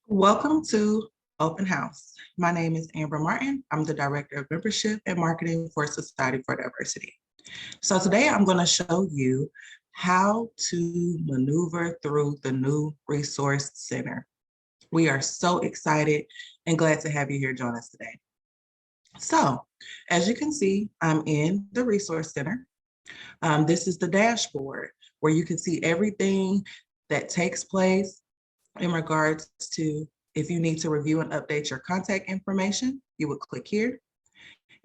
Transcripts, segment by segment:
Welcome to Open House. My name is Amber Martin. I'm the Director of Membership and Marketing for Society for Diversity. So today I'm going to show you how to maneuver through the new Resource Center. We are so excited and glad to have you here join us today. So as you can see, I'm in the Resource Center. This is the dashboard where you can see everything that takes place in regards to if you need to review and update your contact information, you would click here.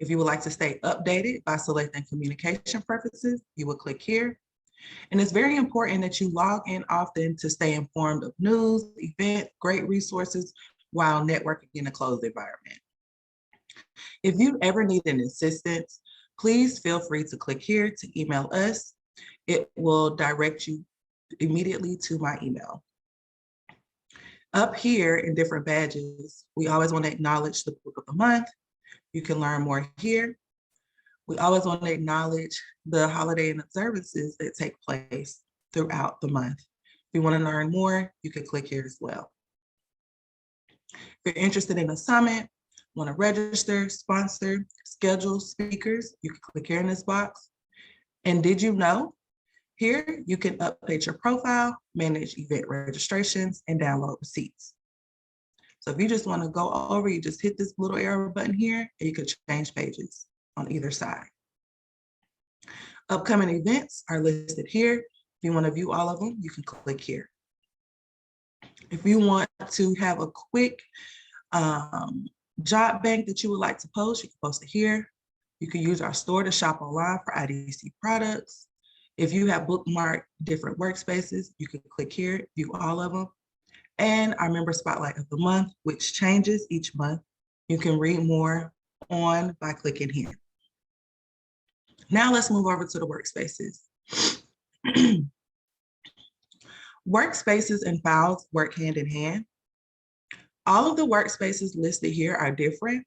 If you would like to stay updated by selecting communication preferences, you would click here. And it's very important that you log in often to stay informed of news, events, great resources while networking in a closed environment. If you ever need an assistance, please feel free to click here to email us. It will direct you immediately to my email. Up here in different badges, we always want to acknowledge the book of the month. You can learn more here. We always want to acknowledge the holiday and observances that take place throughout the month. If you want to learn more, you can click here as well. If you're interested in a summit, want to register, sponsor, schedule speakers, you can click here in this box. And did you know? Here, you can update your profile, manage event registrations, and download receipts. So if you just want to go over, you just hit this little arrow button here, and you can change pages on either side. Upcoming events are listed here. If you want to view all of them, you can click here. If you want to have a quick job bank that you would like to post, you can post it here. You can use our store to shop online for IDC products. If you have bookmarked different workspaces, you can click here, view all of them. And our member spotlight of the month, which changes each month. You can read more on by clicking here. Now let's move over to the workspaces. Workspaces and files work hand in hand. All of the workspaces listed here are different.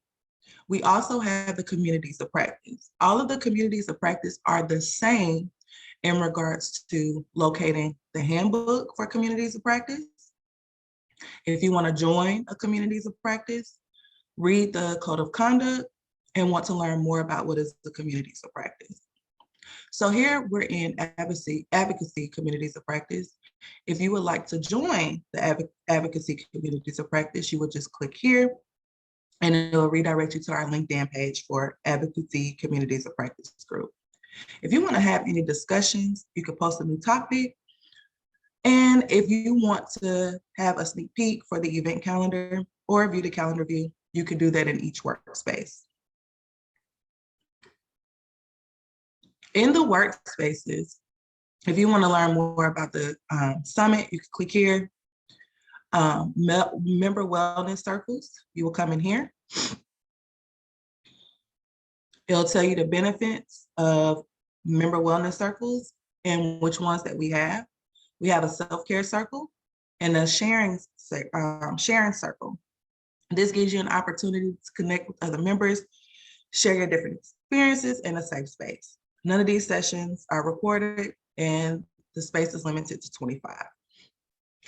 We also have the communities of practice. All of the communities of practice are the same in regards to locating the handbook for communities of practice. If you want to join a communities of practice, read the code of conduct and want to learn more about what is the communities of practice. So here we're in advocacy communities of practice. If you would like to join the advocacy communities of practice, you would just click here and it will redirect you to our LinkedIn page for advocacy communities of practice group. If you want to have any discussions, you can post a new topic. And if you want to have a sneak peek for the event calendar or view the calendar view, you can do that in each workspace. In the workspaces, if you want to learn more about the summit, you can click here. Member wellness circles, you will come in here. It'll tell you the benefits of member wellness circles and which ones that we have. We have a self-care circle and a sharing circle. This gives you an opportunity to connect with other members, share your different experiences in a safe space. None of these sessions are recorded and the space is limited to 25.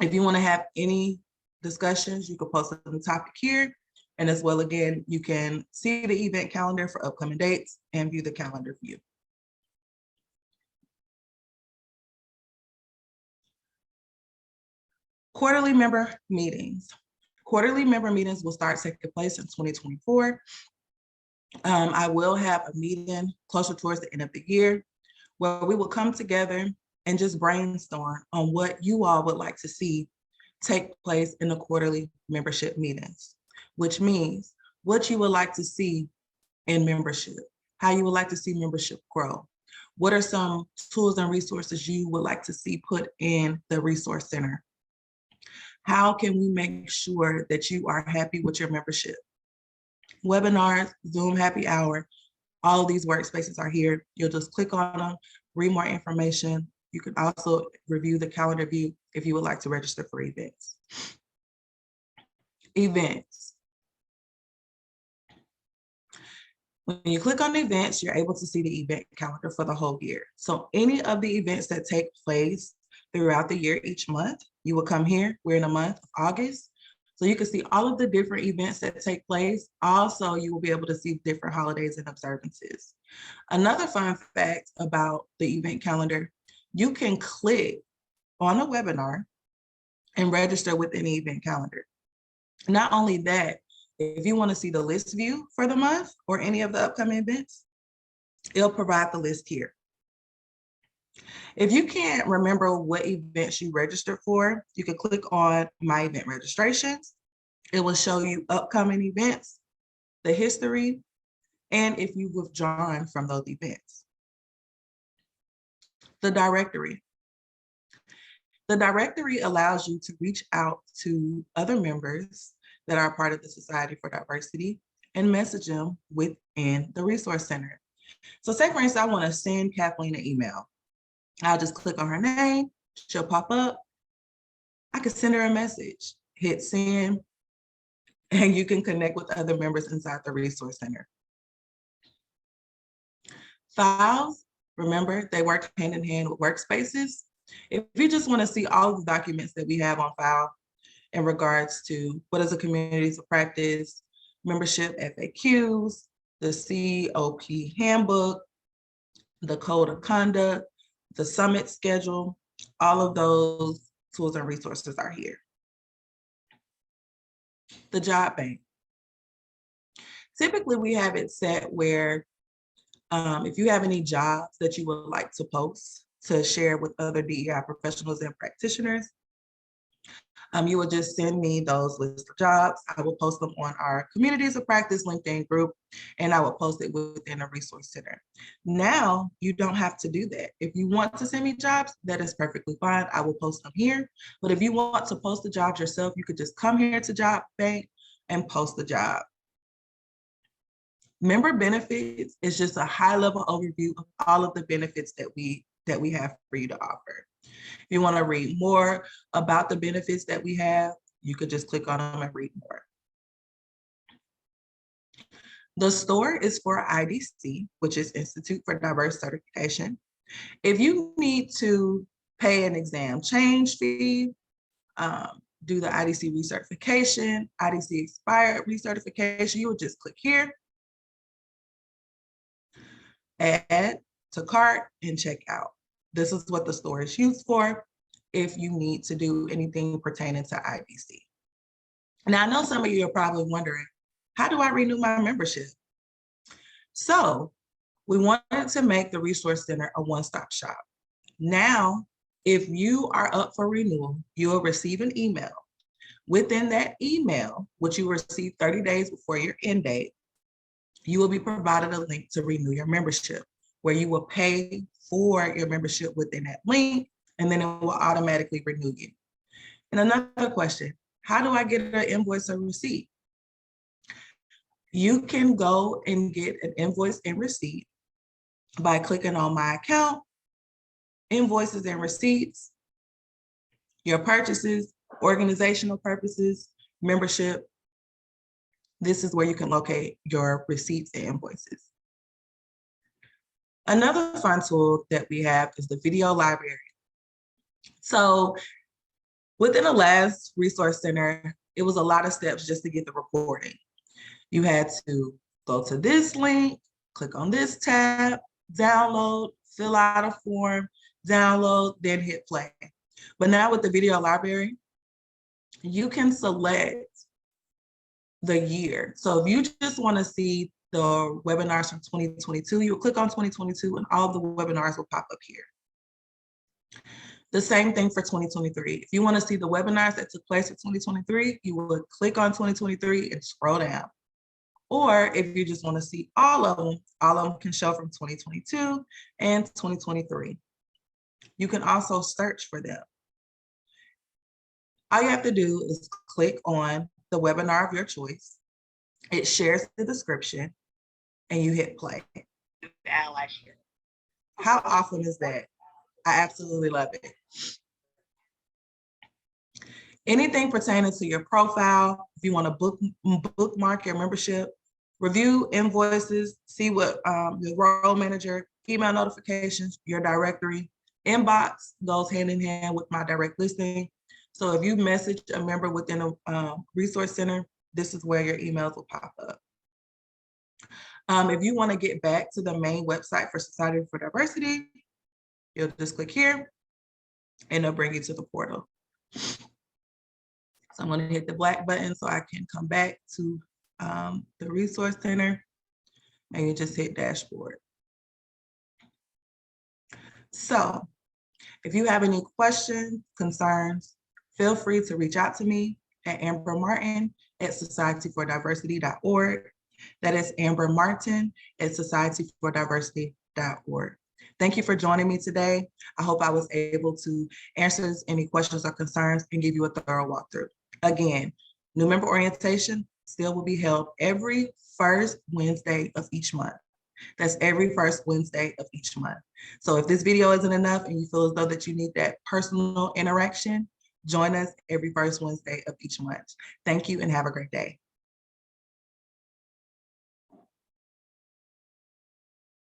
If you want to have any discussions, you can post on the topic here. And as well, again, you can see the event calendar for upcoming dates and view the calendar view. Quarterly member meetings. Quarterly member meetings will start taking place in 2024. I will have a meeting closer towards the end of the year where we will come together and just brainstorm on what you all would like to see take place in the quarterly membership meetings, which means what you would like to see in membership, how you would like to see membership grow. What are some tools and resources you would like to see put in the Resource Center? How can we make sure that you are happy with your membership? Webinars, Zoom happy hour, all of these workspaces are here. You'll just click on them, read more information. You can also review the calendar view if you would like to register for events. Events. When you click on events, you're able to see the event calendar for the whole year. So any of the events that take place throughout the year each month, you will come here. We're in the month of August. So you can see all of the different events that take place. Also, you will be able to see different holidays and observances. Another fun fact about the event calendar, you can click on a webinar and register with any event calendar. Not only that, if you want to see the list view for the month or any of the upcoming events, it'll provide the list here. If you can't remember what events you registered for, you can click on My Event Registrations. It will show you upcoming events, the history, and if you've withdrawn from those events. The directory. The directory allows you to reach out to other members that are part of the Society for Diversity and message them within the Resource Center. So say for instance, I want to send Kathleen an email. I'll just click on her name, she'll pop up. I can send her a message, hit send, and you can connect with other members inside the Resource Center. Files, remember, they work hand in hand with workspaces. If you just want to see all of the documents that we have on file in regards to what is a communities of practice, membership FAQs, the COP handbook, the code of conduct, the summit schedule, all of those tools and resources are here. The job bank. Typically, we have it set where if you have any jobs that you would like to post to share with other DEI professionals and practitioners, you will just send me those lists of jobs. I will post them on our Communities of Practice LinkedIn group, and I will post it within a resource center. Now, you don't have to do that. If you want to send me jobs, that is perfectly fine. I will post them here. But if you want to post the jobs yourself, you could just come here to Job Bank and post the job. Member benefits is just a high-level overview of all of the benefits that we have for you to offer. If you want to read more about the benefits that we have, you could just click on them and read more. The store is for IDC, which is Institute for Diverse Certification. If you need to pay an exam change fee, do the IDC recertification, IDC expired recertification, you would just click here, add to cart, and check out. This is what the store is used for if you need to do anything pertaining to IBC. Now, I know some of you are probably wondering, how do I renew my membership? So we wanted to make the Resource Center a one-stop shop. Now, if you are up for renewal, you will receive an email. Within that email, which you receive 30 days before your end date, you will be provided a link to renew your membership, where you will pay for your membership within that link, and then it will automatically renew you. And another question, how do I get an invoice or receipt? You can go and get an invoice and receipt by clicking on My Account, Invoices and Receipts, Your Purchases, Organizational Purposes, Membership. This is where you can locate your receipts and invoices. Another fun tool that we have is the video library. So within the last Resource Center, it was a lot of steps just to get the recording. You had to go to this link, click on this tab, download, fill out a form, download, then hit play. But now with the video library, you can select the year. So if you just want to see the webinars from 2022, you will click on 2022 and all the webinars will pop up here. The same thing for 2023. If you want to see the webinars that took place in 2023, you would click on 2023 and scroll down. Or if you just want to see all of them can show from 2022 and 2023. You can also search for them. All you have to do is click on the webinar of your choice. It shares the description and you hit play. How awesome is that? I absolutely love it. Anything pertaining to your profile, if you want to bookmark your membership, review invoices, see what your role manager, email notifications, your directory, inbox goes hand in hand with my direct listing. So if you message a member within a resource center, this is where your emails will pop up. If you want to get back to the main website for Society for Diversity, you'll just click here and it'll bring you to the portal. So I'm going to hit the black button so I can come back to the resource center, and you just hit dashboard. So if you have any questions, concerns, feel free to reach out to me at Amber Martin at societyfordiversity.org. That is Amber Martin at societyfordiversity.org. Thank you for joining me today. I hope I was able to answer any questions or concerns and give you a thorough walkthrough. Again, new member orientation still will be held every first Wednesday of each month. That's every first Wednesday of each month. So if this video isn't enough and you feel as though that you need that personal interaction, join us every first Wednesday of each month. Thank you and have a great day.